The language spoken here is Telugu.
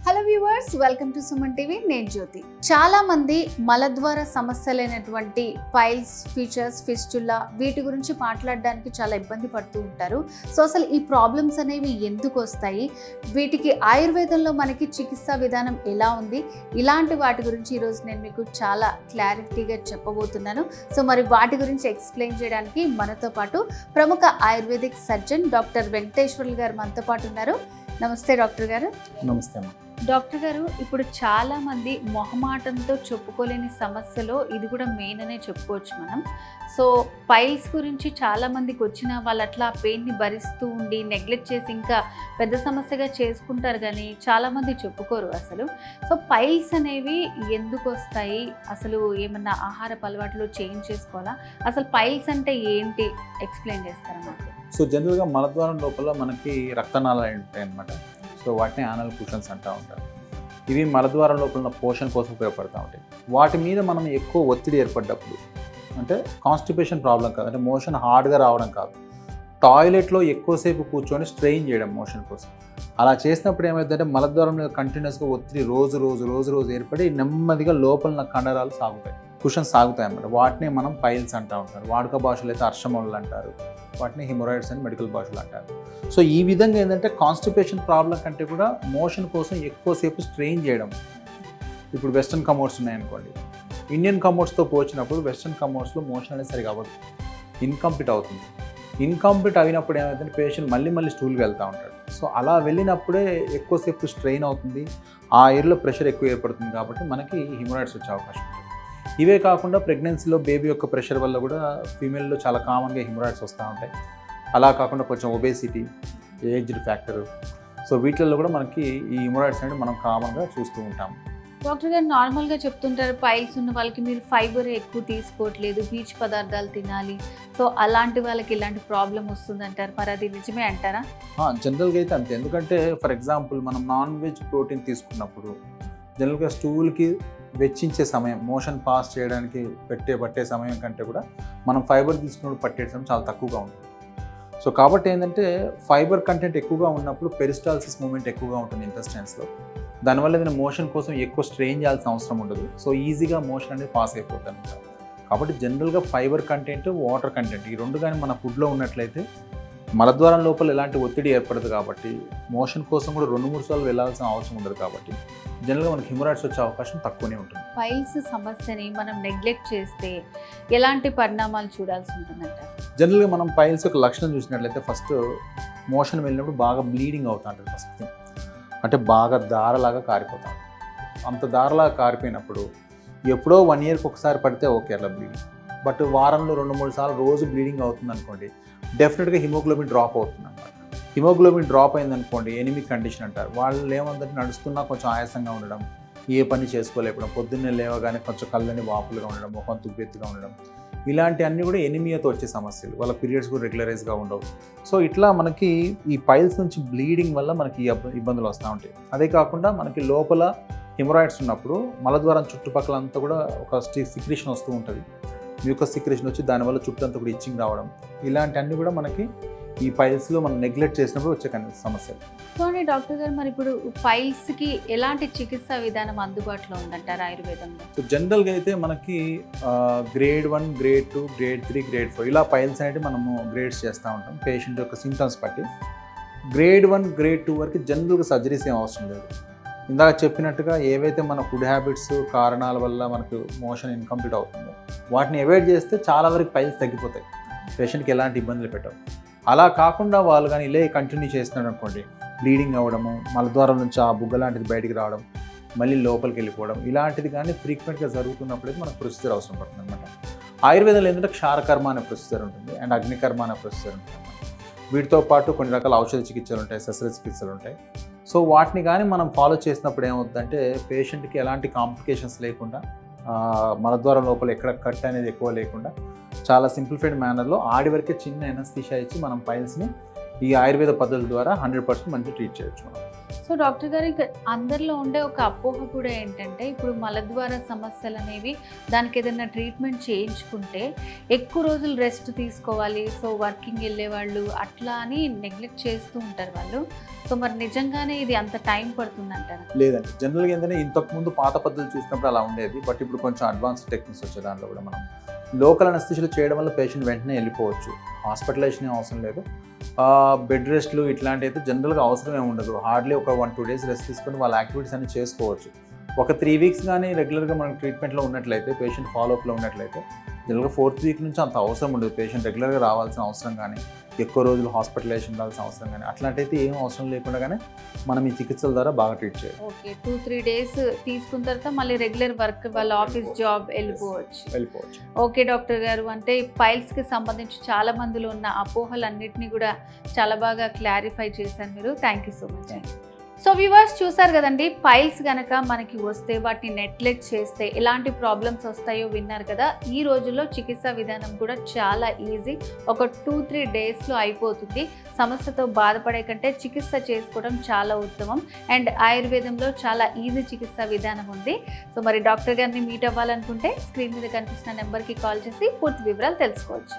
Hello viewers, welcome to Suman TV. నేను జ్యోతి. చాలా మంది మలద్వార సమస్యలైనటువంటి పైల్స్, ఫీచర్స్, ఫిస్టులా వీటి గురించి మాట్లాడడానికి చాలా ఇబ్బంది పడుతూ ఉంటారు. సో అసలు ఈ ప్రాబ్లమ్స్ అనేవి ఎందుకు వస్తాయి, వీటికి ఆయుర్వేదంలో మనకి చికిత్సా విధానం ఎలా ఉంది, ఇలాంటి వాటి గురించి ఈరోజు నేను మీకు చాలా క్లారిటీగా చెప్పబోతున్నాను. సో మరి వాటి గురించి ఎక్స్ప్లెయిన్ చేయడానికి మనతో పాటు ప్రముఖ ఆయుర్వేదిక్ సర్జన్ డాక్టర్ వెంకటేశ్వర్లు గారు మనతో పాటు ఉన్నారు. నమస్తే డాక్టర్ గారు. నమస్తే అమ్మా. డాక్టర్ గారు, ఇప్పుడు చాలా మంది మొహమాటంతో చెప్పుకోలేని సమస్యలో ఇది కూడా మెయిన్ అనే చెప్పుకోవచ్చు మనం. సో పైల్స్ గురించి చాలా మందికి వచ్చిన వాళ్ళు అట్లా పెయిన్ని భరిస్తూ ఉండి నెగ్లెక్ట్ చేసి ఇంకా పెద్ద సమస్యగా చేసుకుంటారు, కానీ చాలామంది చెప్పుకోరు అసలు. సో పైల్స్ అనేవి ఎందుకు వస్తాయి, అసలు ఏమన్నా ఆహార అలవాట్లు చేంజ్ చేసుకోవాలా, అసలు పైల్స్ అంటే ఏంటి ఎక్స్ప్లెయిన్ చేస్తారా మాకు? సో జనరల్గా మలద్వారం లోపల మనకి రక్తనాళాలు ఉంటాయి అన్నమాట. సో వాటిని యానల్ కుషన్స్ అంటూ ఉంటారు. ఇవి మలద్వారం లోపల ఉన్న పోషణ కోసం ఉపయోగపడుతూ ఉంటాయి. వాటి మీద మనం ఎక్కువ ఒత్తిడి ఏర్పడ్డప్పుడు, అంటే కాన్స్టిపేషన్ ప్రాబ్లం కాదు, అంటే మోషన్ హార్డ్గా రావడం కాదు, టాయిలెట్లో ఎక్కువసేపు కూర్చొని స్ట్రెయిన్ చేయడం మోషన్ కోసం. అలా చేసినప్పుడు ఏమైందంటే మలద్వారం మీద కంటిన్యూస్గా ఒత్తిడి రోజు ఏర్పడి నెమ్మదిగా లోపల కండరాలు సాగుతాయి, కుషన్స్ సాగుతాయి అన్నమాట. వాటిని మనం పైల్స్ అంటూ ఉంటారు. వాడుక భాషలో అయితే అర్షమోళ్ళు అంటారు, వాటిని హిమోరాయిడ్స్ అని మెడికల్ భాషలో అంటారు. సో ఈ విధంగా ఏంటంటే కాన్స్టిపేషన్ ప్రాబ్లం కంటే కూడా మోషన్ కోసం ఎక్కువసేపు స్ట్రెయిన్ చేయడం. ఇప్పుడు వెస్ట్రన్ కమోడ్స్ ఉన్నాయనుకోండి, ఇండియన్ కమోడ్స్తో పోల్చినప్పుడు వెస్ట్రన్ కమోడ్స్లో మోషన్ అనేది సరిగా అవ్వదు, ఇన్కంప్లీట్ అవుతుంది. ఇన్కంప్లీట్ అయినప్పుడు ఏమైందంటే పేషెంట్ మళ్ళీ స్టూల్కి వెళ్తూ ఉంటాడు. సో అలా వెళ్ళినప్పుడే ఎక్కువసేపు స్ట్రెయిన్ అవుతుంది, ఆ ఎయిర్లో ప్రెషర్ ఎక్కువ ఏర్పడుతుంది, కాబట్టి మనకి హిమోరాయిడ్స్ వచ్చే అవకాశం ఉంటుంది. ఇవే కాకుండా ప్రెగ్నెన్సీలో బేబీ యొక్క ప్రెషర్ వల్ల కూడా ఫీమేల్లో చాలా కామన్గా హిమోరాయిడ్స్ వస్తూ ఉంటాయి. అలా కాకుండా కొంచెం ఒబేసిటీ, ఏజ్డ్ ఫ్యాక్టర్, సో వీటిల్లో కూడా మనకి ఈ హిమోరాయిడ్స్ అనేది మనం కామన్గా చూస్తూ ఉంటాం. డాక్టర్ గారు నార్మల్గా చెప్తుంటారు పైల్స్ ఉన్న వాళ్ళకి మీరు ఫైబర్ ఎక్కువ తీసుకోవట్లేదు, పీచు పదార్థాలు తినాలి, సో అలాంటి వాళ్ళకి ఇలాంటి ప్రాబ్లం వస్తుంది అంటారు. మరి అది నిజమే అంటారా? జనరల్గా అయితే అంతే. ఎందుకంటే ఫర్ ఎగ్జాంపుల్ మనం నాన్ వెజ్ ప్రోటీన్ తీసుకున్నప్పుడు జనరల్గా స్టూల్కి వెచ్చించే సమయం, మోషన్ పాస్ చేయడానికి పట్టే సమయం కంటే కూడా మనం ఫైబర్ తీసుకున్నప్పుడు పట్టే సమయం చాలా తక్కువగా ఉంటుంది. సో కాబట్టి ఏంటంటే ఫైబర్ కంటెంట్ ఎక్కువగా ఉన్నప్పుడు పెరిస్టాల్సిస్ మూమెంట్ ఎక్కువగా ఉంటుంది ఇంటెస్టైన్స్లో. దానివల్ల ఏదైనా మోషన్ కోసం ఎక్కువ స్ట్రెయిన్ చేయాల్సిన అవసరం ఉండదు. సో ఈజీగా మోషన్ అనేది పాస్ అయిపోతుంది. కాబట్టి జనరల్గా ఫైబర్ కంటెంట్, వాటర్ కంటెంట్ ఈ రెండు కానీ మన ఫుడ్లో ఉన్నట్లయితే మలద్వారం లోపల ఎలాంటి ఒత్తిడి ఏర్పడదు, కాబట్టి మోషన్ కోసం కూడా 2-3 సార్లు వెళ్ళాల్సిన అవసరం ఉండదు. కాబట్టి జనరల్గా మనకి హిమోరాయిడ్స్ వచ్చే అవకాశం తక్కువనే ఉంటుంది. పైల్స్ సమస్యని మనం నెగ్లెక్ట్ చేస్తే ఎలాంటి పరిణామాలు చూడాల్సి ఉంటుందంట? జనరల్గా మనం పైల్స్ యొక్క లక్షణం చూసినట్లయితే ఫస్ట్ మోషన్ వెళ్ళినప్పుడు బాగా బ్లీడింగ్ అవుతూ ఉంటుంది. ఫస్ట్ థింగ్ అంటే బాగా దారలాగా కారిపోతాం. అంత దారలాగా కారిపోయినప్పుడు ఎప్పుడో 1 ఇయర్కి ఒకసారి పడితే ఓకే అట్లా బ్లీడింగ్, బట్ వారంలో 2-3 సార్లు రోజు బ్లీడింగ్ అవుతుంది అనుకోండి, డెఫినెట్గా హిమోగ్లోబిన్ డ్రాప్ అవుతుంది అన్నమాట. హిమోగ్లోబిన్ డ్రాప్ అయిందనుకోండి ఎనిమిక్ కండిషన్ అంటారు. వాళ్ళు ఏమందంటే నడుస్తున్నా కొంచెం ఆయాసంగా ఉండడం, ఏ పని చేసుకోలేకపోవడం, పొద్దున్నే లేవగానే కొంచెం కళ్ళని వాపులుగా ఉండడం, ముఖం తుబ్బెత్తుగా ఉండడం, ఇలాంటి అన్నీ కూడా ఎనిమియాతో వచ్చే సమస్యలు. వాళ్ళ పీరియడ్స్ కూడా రెగ్యులరైజ్గా ఉండవు. సో ఇట్లా మనకి ఈ పైల్స్ నుంచి బ్లీడింగ్ వల్ల మనకి ఇబ్బందులు వస్తూ ఉంటాయి. అదే కాకుండా మనకి లోపల హిమోరాయిడ్స్ ఉన్నప్పుడు మలద్వారం చుట్టుపక్కల అంతా కూడా ఒక సిక్రేషన్ వస్తూ ఉంటుంది, మ్యూకస్ సిక్రేషన్ వచ్చి దానివల్ల చుట్టూ కూడా ఇచ్చింగ్ రావడం, ఇలాంటి అన్నీ కూడా మనకి ఈ పైల్స్లో మనం నెగ్లెక్ట్ చేసినప్పుడు వచ్చే సమస్యలు. సో డాక్టర్ గారు, మరి ఇప్పుడు పైల్స్కి ఎలాంటి చికిత్సా విధానం అందుబాటులో ఉందంటారు ఆయుర్వేదంలో? సో జనరల్గా అయితే మనకి గ్రేడ్ 1, గ్రేడ్ 2, గ్రేడ్ 3, గ్రేడ్ 4 ఇలా పైల్స్ అనేవి మనము గ్రేడ్స్ చేస్తూ ఉంటాం పేషెంట్ యొక్క సింటమ్స్ బట్టి. గ్రేడ్ 1, గ్రేడ్ 2 వరకు జనరల్గా సర్జరీస్ ఏం అవసరం లేదు. ఇందాక చెప్పినట్టుగా ఏవైతే మన ఫుడ్ హ్యాబిట్స్ కారణాల వల్ల మనకు మోషన్ ఇన్కంప్లీట్ అవుతుందో వాటిని అవాయిడ్ చేస్తే చాలా వరకు పైల్స్ తగ్గిపోతాయి, పేషెంట్కి ఎలాంటి ఇబ్బందులు పెట్టవు. అలా కాకుండా వాళ్ళు కానీ ఇలా కంటిన్యూ చేస్తున్నారు అనుకోండి, బ్లీడింగ్ అవ్వడము, మలద్వారం నుంచి ఆ బుగ్గ లాంటిది బయటికి రావడం, మళ్ళీ లోపలికి వెళ్ళిపోవడం, ఇలాంటిది కానీ ఫ్రీక్వెంట్గా జరుగుతున్నప్పుడైతే మనకు ప్రొసీజర్ అవసరం పడుతుంది అనమాట. ఆయుర్వేదంలో ఏంటంటే క్షారకర్మ అనే ప్రొసీజర్ ఉంటుంది అండ్ అగ్నికర్మ అనే ప్రొసీజర్ ఉంటుంది అన్నమాట. వీటితో పాటు కొన్ని రకాల ఔషధ చికిత్సలు ఉంటాయి, శస్త్రచికిత్సలు ఉంటాయి. సో వాటిని కానీ మనం ఫాలో చేసినప్పుడు ఏమవుతుందంటే పేషెంట్కి ఎలాంటి కాంప్లికేషన్స్ లేకుండా, మలద్వారం లోపల ఎక్కడ కట్ అనేది ఎక్కువ లేకుండా చాలా సింప్లిఫైడ్ మేనర్లో ఆడి వరకే చిన్న ఎనస్థీషియా ఇచ్చి మనం పైల్స్ని ఈ ఆయుర్వేద పద్ధతుల ద్వారా 100% మంచిగా ట్రీట్ చేయొచ్చు మనం. సో డాక్టర్ గారు, ఇక అందరిలో ఉండే ఒక అపోహ కూడా ఏంటంటే, ఇప్పుడు మలద్వార సమస్యలు అనేవి దానికి ఏదైనా ట్రీట్మెంట్ చేయించుకుంటే ఎక్కువ రోజులు రెస్ట్ తీసుకోవాలి, సో వర్కింగ్ వెళ్ళేవాళ్ళు అట్లా అని నెగ్లెక్ట్ చేస్తూ ఉంటారు వాళ్ళు. సో మరి నిజంగానే ఇది అంత టైం పడుతుంది అంటారా? లేదండి, జనరల్గా ఏంటంటే ఇంతకుముందు పాత పద్ధతులు చూసినప్పుడు అలా ఉండేది. బట్ ఇప్పుడు కొంచెం అడ్వాన్స్డ్ టెక్నిక్స్ వచ్చే దాంట్లో కూడా మనం లోకల్ అనస్థిషియాలో చేయడం వల్ల పేషెంట్ వెంటనే వెళ్ళిపోవచ్చు. హాస్పిటలైజేషన్ అవసరం లేదు. బెడ్ రెస్ట్లు ఇట్లాంటి అయితే జనరల్గా అవసరమే ఉండదు. హార్డ్లీ ఒక 1-2 డేస్ రెస్ట్ తీసుకొని వాళ్ళ యాక్టివిటీస్ అన్ని చేసుకోవచ్చు. ఒక 3 వీక్స్ కానీ రెగ్యులర్గా మనం ట్రీట్మెంట్లో ఉన్నట్లయితే, పేషెంట్ ఫాలోఅప్లో ఉన్నట్లయితే జనరల్గా 4th వీక్ నుంచి అంత అవసరం ఉండదు. పేషెంట్ రెగ్యులర్గా రావాల్సిన అవసరం కానీ, ఎక్కువ రోజులు హాస్పిటలైజేషన్ ఉండాల్సిన అవసరం కానీ అట్లాంటివైతే ఏం అవసరం లేకుండానే మనం ఈ చికిత్సల ద్వారా బాగా ట్రీట్ చేయాలి. ఓకే, 2-3 డేస్ తీసుకున్న తర్వాత మళ్ళీ రెగ్యులర్ వర్క్, వాళ్ళ ఆఫీస్ జాబ్ వెళ్ళిపోవచ్చు. ఓకే డాక్టర్ గారు, అంటే పైల్స్కి సంబంధించి చాలా మందిలో ఉన్న అపోహలన్నింటినీ కూడా చాలా బాగా క్లారిఫై చేశారు మీరు. Thank you so much. So viewers, చూసారు కదండి, పైల్స్ కనుక మనకి వస్తే వాటిని నెగ్లెక్ట్ చేస్తే ఎలాంటి ప్రాబ్లమ్స్ వస్తాయో విన్నారు కదా. ఈ రోజుల్లో చికిత్సా విధానం కూడా చాలా ఈజీ, ఒక 2-3 డేస్లో అయిపోతుంది. సమస్యతో బాధపడే కంటే చికిత్స చేసుకోవడం చాలా ఉత్తమం. అండ్ ఆయుర్వేదంలో చాలా ఈజీ చికిత్సా విధానం ఉంది. సో మరి డాక్టర్ గారిని మీట్ అవ్వాలనుకుంటే స్క్రీన్ మీద కనిపిస్తున్న నెంబర్కి కాల్ చేసి పూర్తి వివరాలు తెలుసుకోవచ్చు.